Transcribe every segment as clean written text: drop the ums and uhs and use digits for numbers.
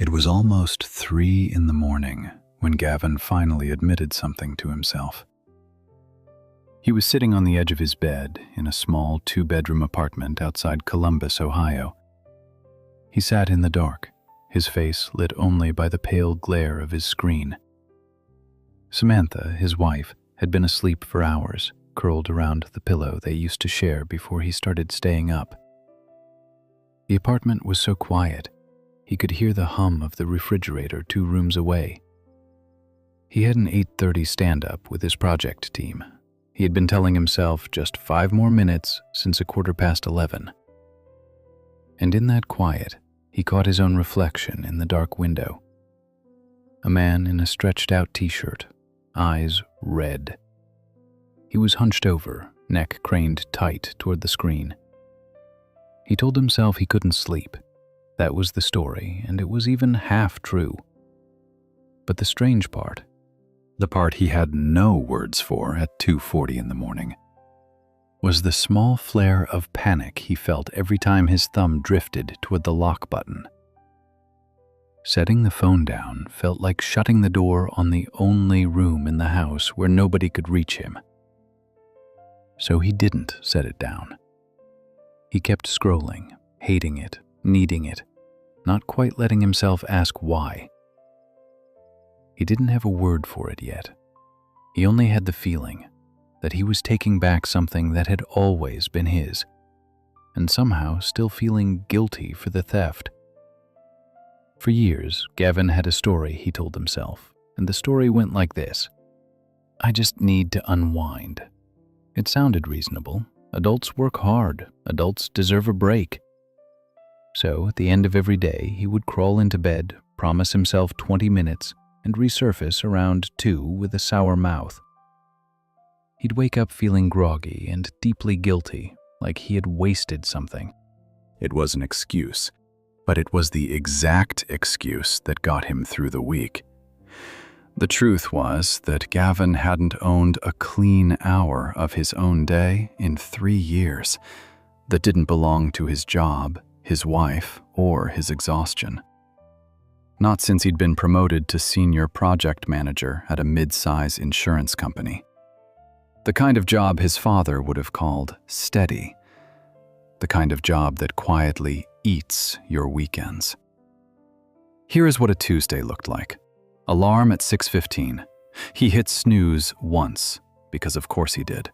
It was almost 3 in the morning when Gavin finally admitted something to himself. He was sitting on the edge of his bed in a small 2-bedroom apartment outside Columbus, Ohio. He sat in the dark, his face lit only by the pale glare of his screen. Samantha, his wife, had been asleep for hours, curled around the pillow they used to share before he started staying up. The apartment was so quiet, he could hear the hum of the refrigerator 2 rooms away. He had an 8:30 stand-up with his project team. He had been telling himself just 5 more minutes since 11:15. And in that quiet, he caught his own reflection in the dark window. A man in a stretched-out t-shirt, eyes red. He was hunched over, neck craned tight toward the screen. He told himself he couldn't sleep. That was the story, and it was even half true. But the strange part, the part he had no words for at 2:40 in the morning, was the small flare of panic he felt every time his thumb drifted toward the lock button. Setting the phone down felt like shutting the door on the only room in the house where nobody could reach him. So he didn't set it down. He kept scrolling, hating it, needing it, not quite letting himself ask why. He didn't have a word for it yet. He only had the feeling that he was taking back something that had always been his, and somehow still feeling guilty for the theft. For years, Gavin had a story he told himself, and the story went like this: "I just need to unwind." It sounded reasonable. Adults work hard. Adults deserve a break. So, at the end of every day, he would crawl into bed, promise himself 20 minutes, and resurface around 2 with a sour mouth. He'd wake up feeling groggy and deeply guilty, like he had wasted something. It was an excuse, but it was the exact excuse that got him through the week. The truth was that Gavin hadn't owned a clean hour of his own day in 3 years that didn't belong to his job, his wife, or his exhaustion. Not since he'd been promoted to senior project manager at a mid-size insurance company. The kind of job his father would have called steady. The kind of job that quietly eats your weekends. Here is what a Tuesday looked like. Alarm at 6:15. He hit snooze once, because of course he did.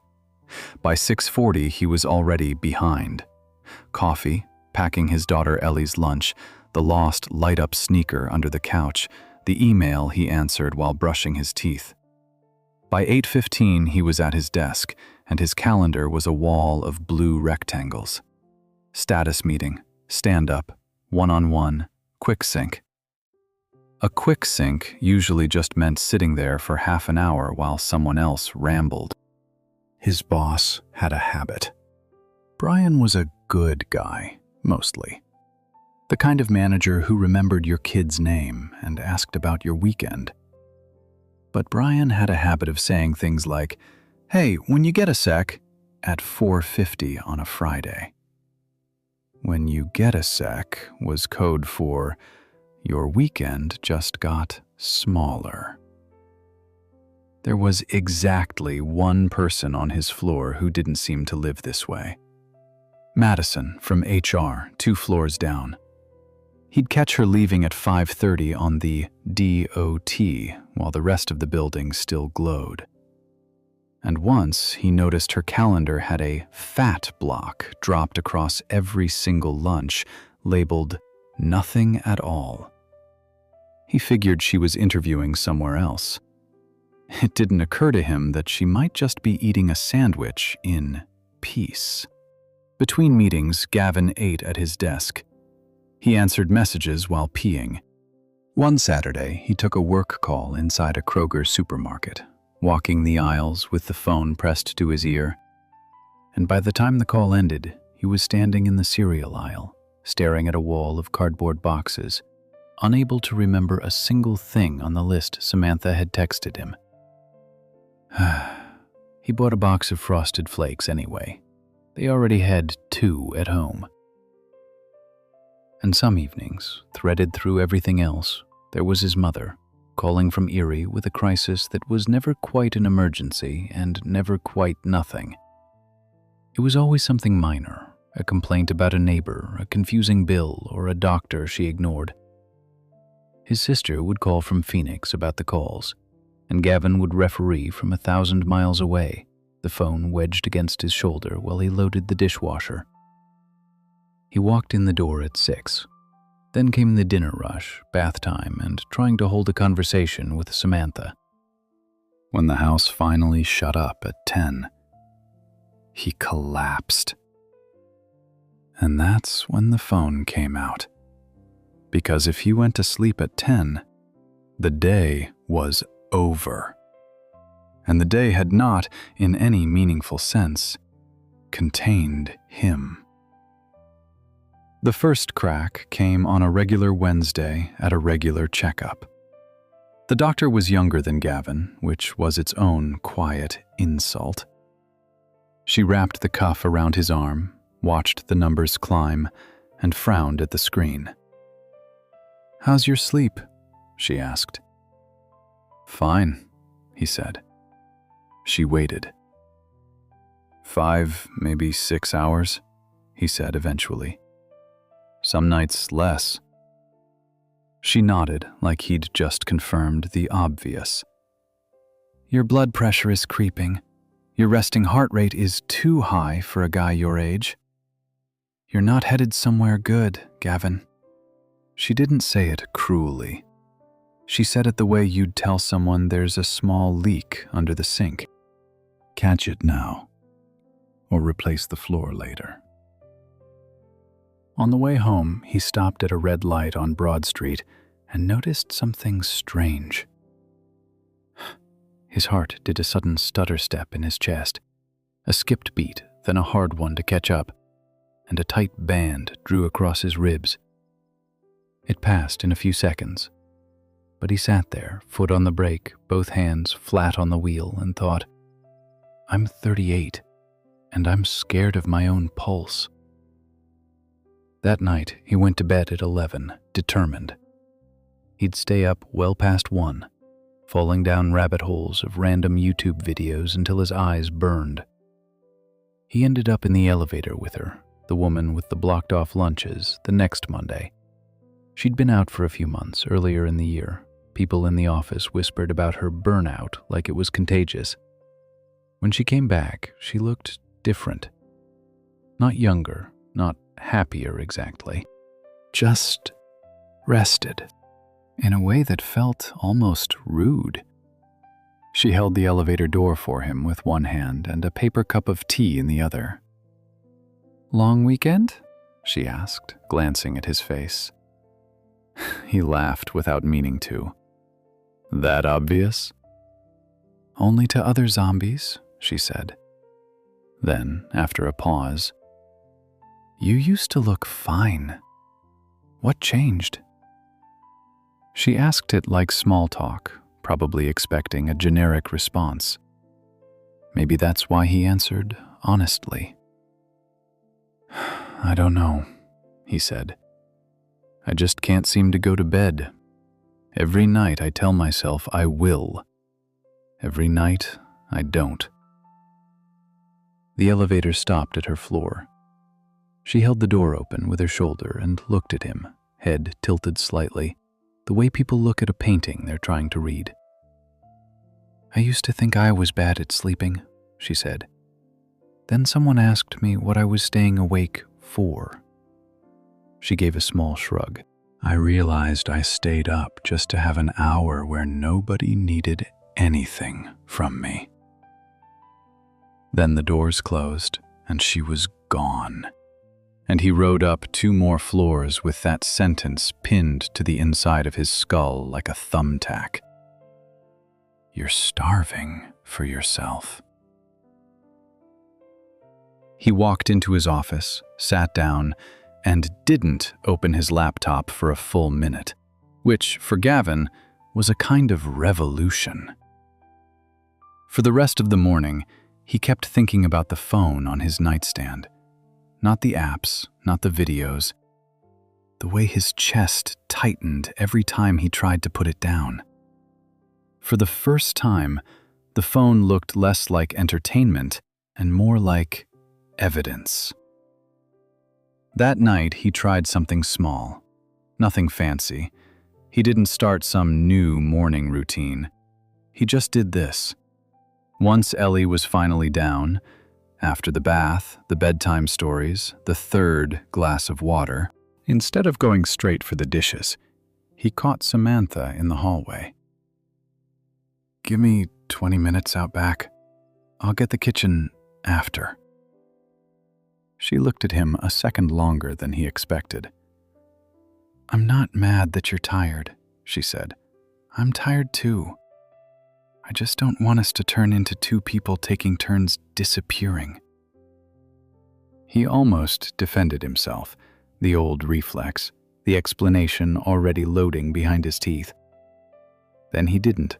By 6:40, he was already behind. Coffee, packing his daughter Ellie's lunch, the lost light-up sneaker under the couch, the email he answered while brushing his teeth. By 8:15, he was at his desk, and his calendar was a wall of blue rectangles. Status meeting, stand-up, one-on-one, quick sync. A quick sync usually just meant sitting there for half an hour while someone else rambled. His boss had a habit. Brian was a good guy, mostly. The kind of manager who remembered your kid's name and asked about your weekend. But Brian had a habit of saying things like, "Hey, when you get a sec," at 4:50 on a Friday. When you get a sec was code for, your weekend just got smaller. There was exactly one person on his floor who didn't seem to live this way. Madison from HR, 2 floors down. He'd catch her leaving at 5:30 on the DOT while the rest of the building still glowed. And once he noticed her calendar had a fat block dropped across every single lunch, labeled nothing at all. He figured she was interviewing somewhere else. It didn't occur to him that she might just be eating a sandwich in peace. Between meetings, Gavin ate at his desk. He answered messages while peeing. One Saturday, he took a work call inside a Kroger supermarket, walking the aisles with the phone pressed to his ear. And by the time the call ended, he was standing in the cereal aisle, staring at a wall of cardboard boxes, unable to remember a single thing on the list Samantha had texted him. He bought a box of Frosted Flakes anyway. They already had 2 at home. And some evenings, threaded through everything else, there was his mother, calling from Erie with a crisis that was never quite an emergency and never quite nothing. It was always something minor, a complaint about a neighbor, a confusing bill, or a doctor she ignored. His sister would call from Phoenix about the calls, and Gavin would referee from 1,000 miles away, the phone wedged against his shoulder while he loaded the dishwasher. He walked in the door at 6. Then came the dinner rush, bath time, and trying to hold a conversation with Samantha. When the house finally shut up at 10, he collapsed. And that's when the phone came out. Because if he went to sleep at 10, the day was over. And the day had not, in any meaningful sense, contained him. The first crack came on a regular Wednesday at a regular checkup. The doctor was younger than Gavin, which was its own quiet insult. She wrapped the cuff around his arm, watched the numbers climb, and frowned at the screen. "How's your sleep?" she asked. "Fine," he said. She waited. 5, maybe 6 hours, he said eventually. Some nights less. She nodded like he'd just confirmed the obvious. "Your blood pressure is creeping. Your resting heart rate is too high for a guy your age. You're not headed somewhere good, Gavin." She didn't say it cruelly. She said it the way you'd tell someone there's a small leak under the sink. Catch it now, or replace the floor later. On the way home, he stopped at a red light on Broad Street and noticed something strange. His heart did a sudden stutter step in his chest, a skipped beat, then a hard one to catch up, and a tight band drew across his ribs. It passed in a few seconds, but he sat there, foot on the brake, both hands flat on the wheel, and thought, "I'm 38, and I'm scared of my own pulse." That night, he went to bed at 11, determined. He'd stay up well past 1, falling down rabbit holes of random YouTube videos until his eyes burned. He ended up in the elevator with her, the woman with the blocked-off lunches, the next Monday. She'd been out for a few months earlier in the year. People in the office whispered about her burnout like it was contagious. When she came back, she looked different. Not younger, not happier exactly, just rested, in a way that felt almost rude. She held the elevator door for him with one hand and a paper cup of tea in the other. "Long weekend?" she asked, glancing at his face. He laughed without meaning to. "That obvious?" "Only to other zombies," she said. Then, after a pause, "You used to look fine. What changed?" She asked it like small talk, probably expecting a generic response. Maybe that's why he answered honestly. "I don't know," he said. "I just can't seem to go to bed. Every night I tell myself I will. Every night I don't." The elevator stopped at her floor. She held the door open with her shoulder and looked at him, head tilted slightly, the way people look at a painting they're trying to read. "I used to think I was bad at sleeping," she said. "Then someone asked me what I was staying awake for." She gave a small shrug. "I realized I stayed up just to have an hour where nobody needed anything from me." Then the doors closed, and she was gone. And he rode up 2 more floors with that sentence pinned to the inside of his skull like a thumbtack. "You're starving for yourself." He walked into his office, sat down, and didn't open his laptop for a full minute, which, for Gavin, was a kind of revolution. For the rest of the morning, he kept thinking about the phone on his nightstand. Not the apps, not the videos. the way his chest tightened every time he tried to put it down. For the first time, the phone looked less like entertainment and more like evidence. That night, he tried something small. Nothing fancy. He didn't start some new morning routine. He just did this. Once Ellie was finally down, after the bath, the bedtime stories, the third glass of water, instead of going straight for the dishes, he caught Samantha in the hallway. "Give me 20 minutes out back. I'll get the kitchen after." She looked at him a second longer than he expected. "I'm not mad that you're tired," she said. "I'm tired too. I just don't want us to turn into two people taking turns disappearing." He almost defended himself, the old reflex, the explanation already loading behind his teeth. Then he didn't.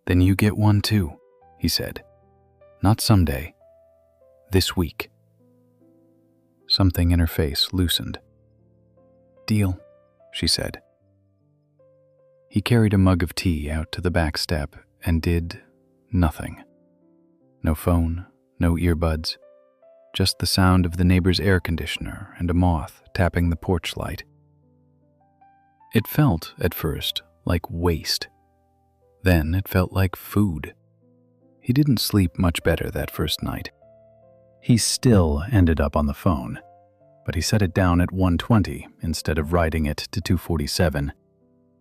"Then you get one too," he said. "Not someday. This week." Something in her face loosened. "Deal," she said. He carried a mug of tea out to the back step and did nothing. No phone, no earbuds, just the sound of the neighbor's air conditioner and a moth tapping the porch light. It felt, at first, like waste. Then it felt like food. He didn't sleep much better that first night. He still ended up on the phone, but he set it down at 1:20 instead of riding it to 2:47,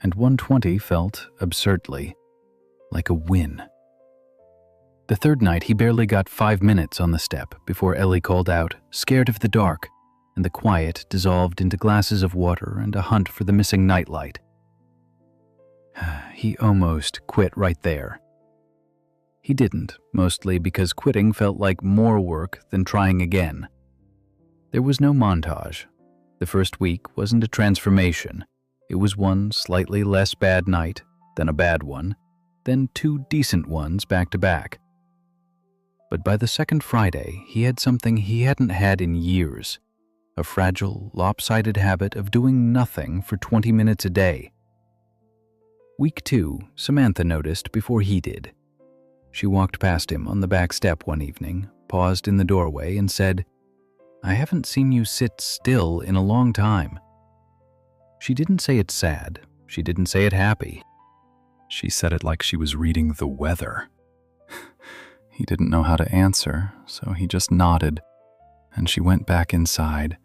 and 1:20 felt, absurdly, like a win. The third night, he barely got 5 minutes on the step before Ellie called out, scared of the dark, and the quiet dissolved into glasses of water and a hunt for the missing nightlight. He almost quit right there. He didn't, mostly because quitting felt like more work than trying again. There was no montage. The first week wasn't a transformation. It was one slightly less bad night, then a bad one, then two decent ones back to back. But by the second Friday, he had something he hadn't had in years, a fragile, lopsided habit of doing nothing for 20 minutes a day. Week 2, Samantha noticed before he did. She walked past him on the back step one evening, paused in the doorway, and said, "I haven't seen you sit still in a long time." She didn't say it sad. She didn't say it happy. She said it like she was reading the weather. He didn't know how to answer, so he just nodded, and she went back inside,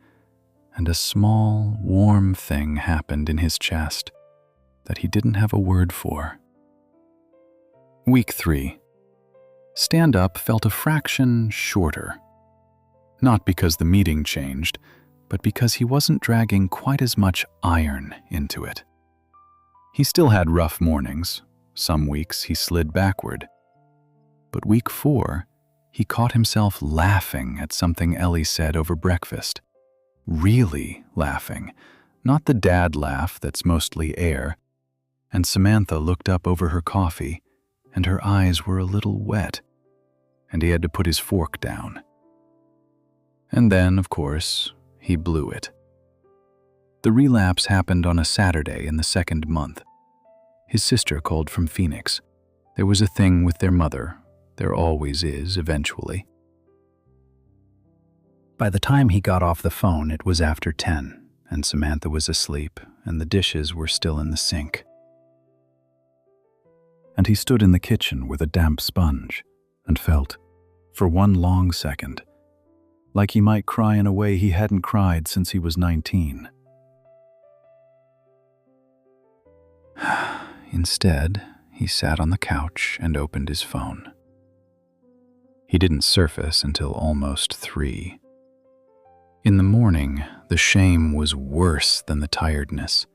and a small, warm thing happened in his chest that he didn't have a word for. Week 3. Stand-up felt a fraction shorter. Not because the meeting changed, but because he wasn't dragging quite as much iron into it. He still had rough mornings. Some weeks he slid backward. But week 4, he caught himself laughing at something Ellie said over breakfast. Really laughing, not the dad laugh that's mostly air. And Samantha looked up over her coffee, and her eyes were a little wet, and he had to put his fork down. And then, of course, he blew it. The relapse happened on a Saturday in the second month. His sister called from Phoenix. There was a thing with their mother. There always is, eventually. By the time he got off the phone, it was after 10, and Samantha was asleep, and the dishes were still in the sink. And he stood in the kitchen with a damp sponge and felt, for one long second, like he might cry in a way he hadn't cried since he was 19. Instead, he sat on the couch and opened his phone. He didn't surface until almost 3. In the morning, the shame was worse than the tiredness.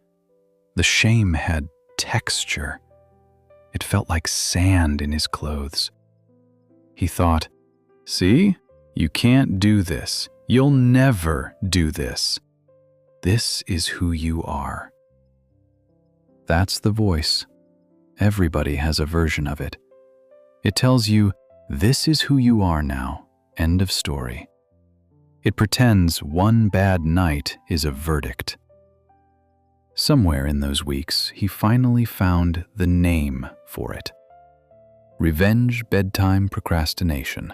The shame had texture. It felt like sand in his clothes. He thought, "See? You can't do this. You'll never do this. This is who you are." That's the voice. Everybody has a version of it. It tells you, this is who you are now. End of story. It pretends one bad night is a verdict. Somewhere in those weeks, he finally found the name for it. Revenge Bedtime Procrastination,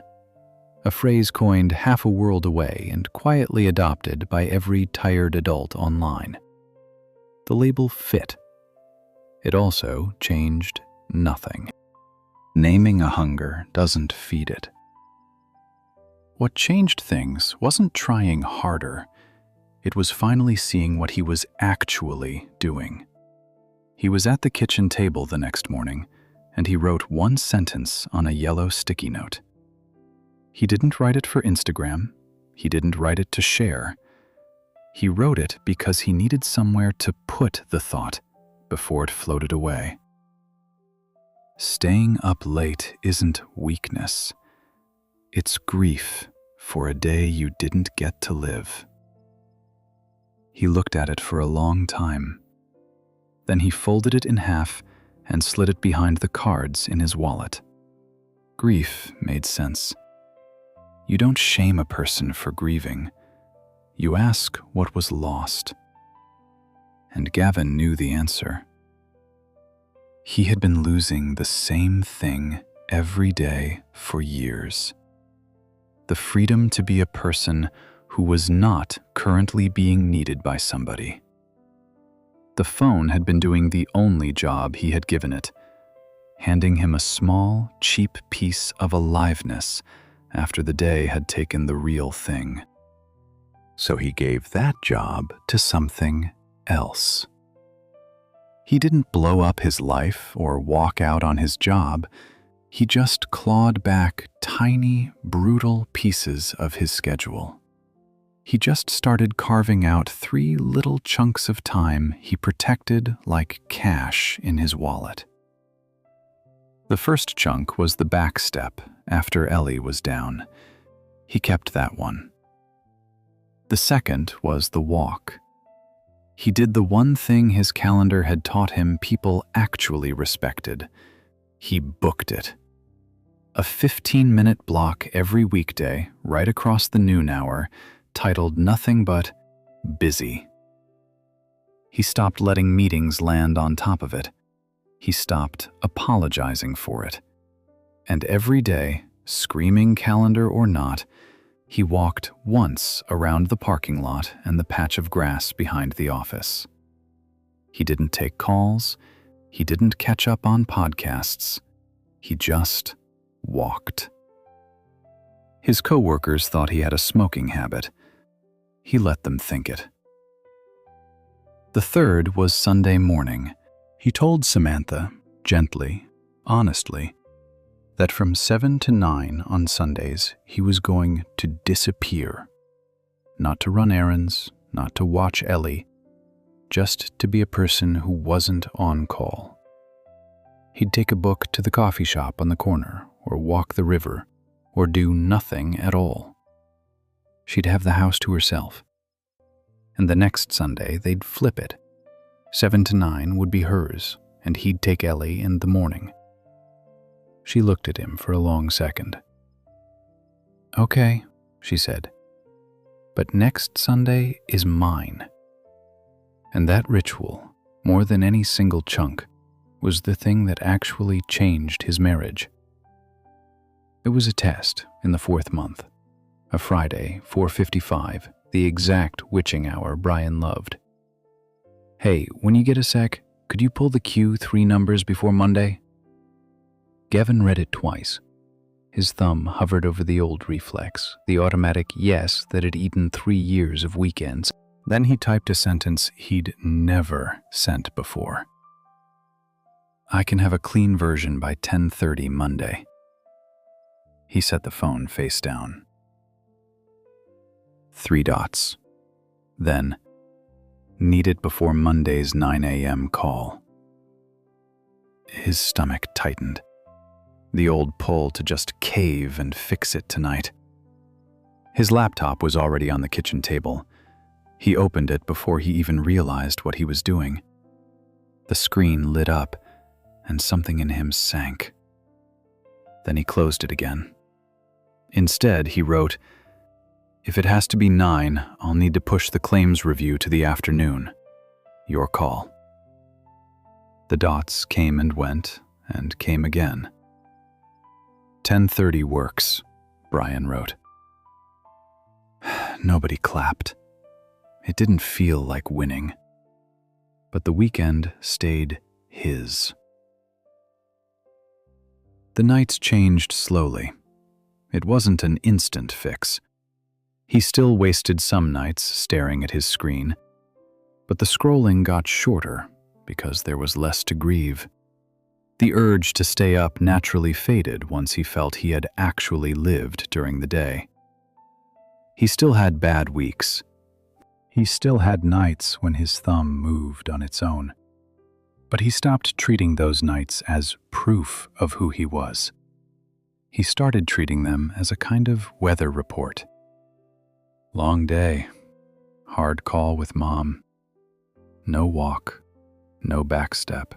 a phrase coined half a world away and quietly adopted by every tired adult online. The label fit. It also changed nothing. Naming a hunger doesn't feed it. What changed things wasn't trying harder. It was finally seeing what he was actually doing. He was at the kitchen table the next morning, and he wrote one sentence on a yellow sticky note. He didn't write it for Instagram. He didn't write it to share. He wrote it because he needed somewhere to put the thought before it floated away. Staying up late isn't weakness. It's grief for a day you didn't get to live. He looked at it for a long time. Then he folded it in half and slid it behind the cards in his wallet. Grief made sense. You don't shame a person for grieving. You ask what was lost. And Gavin knew the answer. He had been losing the same thing every day for years. The freedom to be a person who was not currently being needed by somebody. The phone had been doing the only job he had given it, handing him a small, cheap piece of aliveness after the day had taken the real thing. So he gave that job to something else. He didn't blow up his life or walk out on his job. He just clawed back tiny, brutal pieces of his schedule. He just started carving out 3 little chunks of time he protected like cash in his wallet. The first chunk was the back step after Ellie was down. He kept that one. The second was the walk. He did the one thing his calendar had taught him people actually respected. He booked it. A 15-minute block every weekday, right across the noon hour, titled nothing but busy. He stopped letting meetings land on top of it. He stopped apologizing for it. And every day, screaming calendar or not, he walked once around the parking lot and the patch of grass behind the office. He didn't take calls. He didn't catch up on podcasts. He just walked. His coworkers thought he had a smoking habit. He let them think it. The third was Sunday morning. He told Samantha, gently, honestly, that from 7 to 9 on Sundays he was going to disappear. Not to run errands, not to watch Ellie, just to be a person who wasn't on call. He'd take a book to the coffee shop on the corner, or walk the river, or do nothing at all. She'd have the house to herself. And the next Sunday, they'd flip it. 7 to 9 would be hers, and he'd take Ellie in the morning. She looked at him for a long second. "Okay," she said, "but next Sunday is mine." And that ritual, more than any single chunk, was the thing that actually changed his marriage. It was a test in the 4th month, a Friday, 4:55, the exact witching hour Brian loved. "Hey, when you get a sec, could you pull the queue 3 numbers before Monday?" Gavin read it twice. His thumb hovered over the old reflex, the automatic yes that had eaten 3 years of weekends. Then he typed a sentence he'd never sent before. "I can have a clean version by 10:30 Monday." He set the phone face down. 3 dots. Then, needed before Monday's 9 a.m. call. His stomach tightened. The old pull to just cave and fix it tonight. His laptop was already on the kitchen table. He opened it before he even realized what he was doing. The screen lit up, and something in him sank. Then he closed it again. Instead, he wrote, If it has to be 9, I'll need to push the claims review to the afternoon. Your call. The dots came and went, and came again. 10:30 works, Brian wrote. Nobody clapped. It didn't feel like winning. But the weekend stayed his. The nights changed slowly. It wasn't an instant fix. He still wasted some nights staring at his screen, but the scrolling got shorter because there was less to grieve. The urge to stay up naturally faded once he felt he had actually lived during the day. He still had bad weeks. He still had nights when his thumb moved on its own. But he stopped treating those nights as proof of who he was. He started treating them as a kind of weather report. Long day. Hard call with Mom. No walk. No backstep.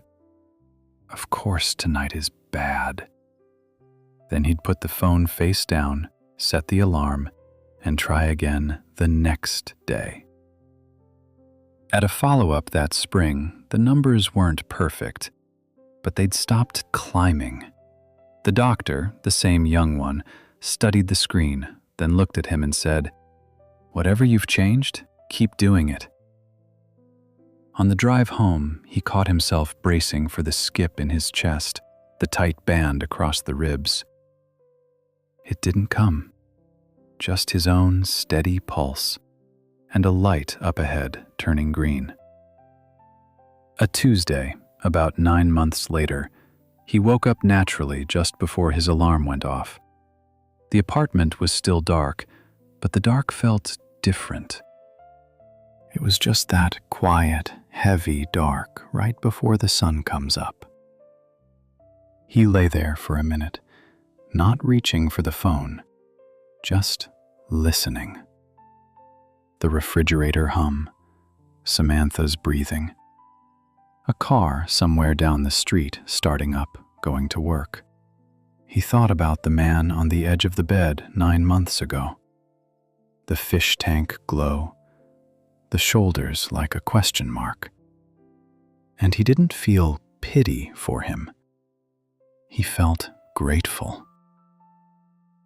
Of course tonight is bad. Then he'd put the phone face down, set the alarm, and try again the next day. At a follow-up that spring, the numbers weren't perfect, but they'd stopped climbing. The doctor, the same young one, studied the screen, then looked at him and said, "Whatever you've changed, keep doing it." On the drive home, he caught himself bracing for the skip in his chest, the tight band across the ribs. It didn't come. Just his own steady pulse, and a light up ahead turning green. A Tuesday, about 9 months later, he woke up naturally just before his alarm went off. The apartment was still dark, but the dark felt different. It was just that quiet, heavy dark right before the sun comes up. He lay there for a minute, not reaching for the phone, just listening. The refrigerator hum, Samantha's breathing. A car somewhere down the street starting up, going to work. He thought about the man on the edge of the bed 9 months ago. The fish tank glow, the shoulders like a question mark. And he didn't feel pity for him. He felt grateful.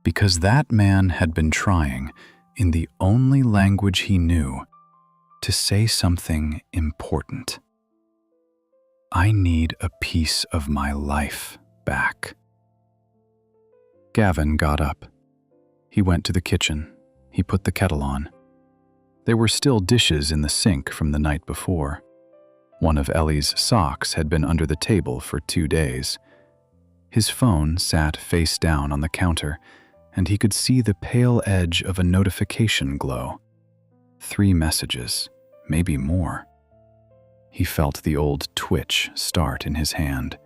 Because that man had been trying, in the only language he knew, to say something important. I need a piece of my life back. Gavin got up. He went to the kitchen. He put the kettle on. There were still dishes in the sink from the night before. One of Ellie's socks had been under the table for 2 days. His phone sat face down on the counter, and he could see the pale edge of a notification glow. 3 messages, maybe more. He felt the old twitch start in his hand.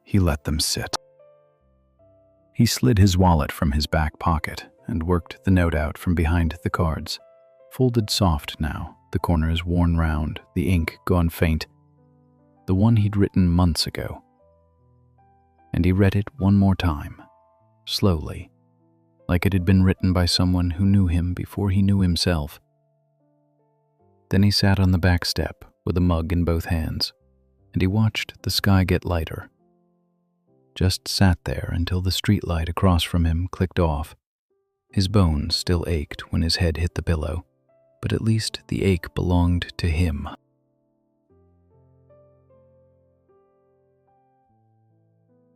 He let them sit. He slid his wallet from his back pocket and worked the note out from behind the cards. Folded soft now, the corners worn round, the ink gone faint. The one he'd written months ago. And he read it one more time, slowly, like it had been written by someone who knew him before he knew himself. Then he sat on the back step with a mug in both hands, and he watched the sky get lighter. Just sat there until the streetlight across from him clicked off. His bones still ached when his head hit the pillow, but at least the ache belonged to him.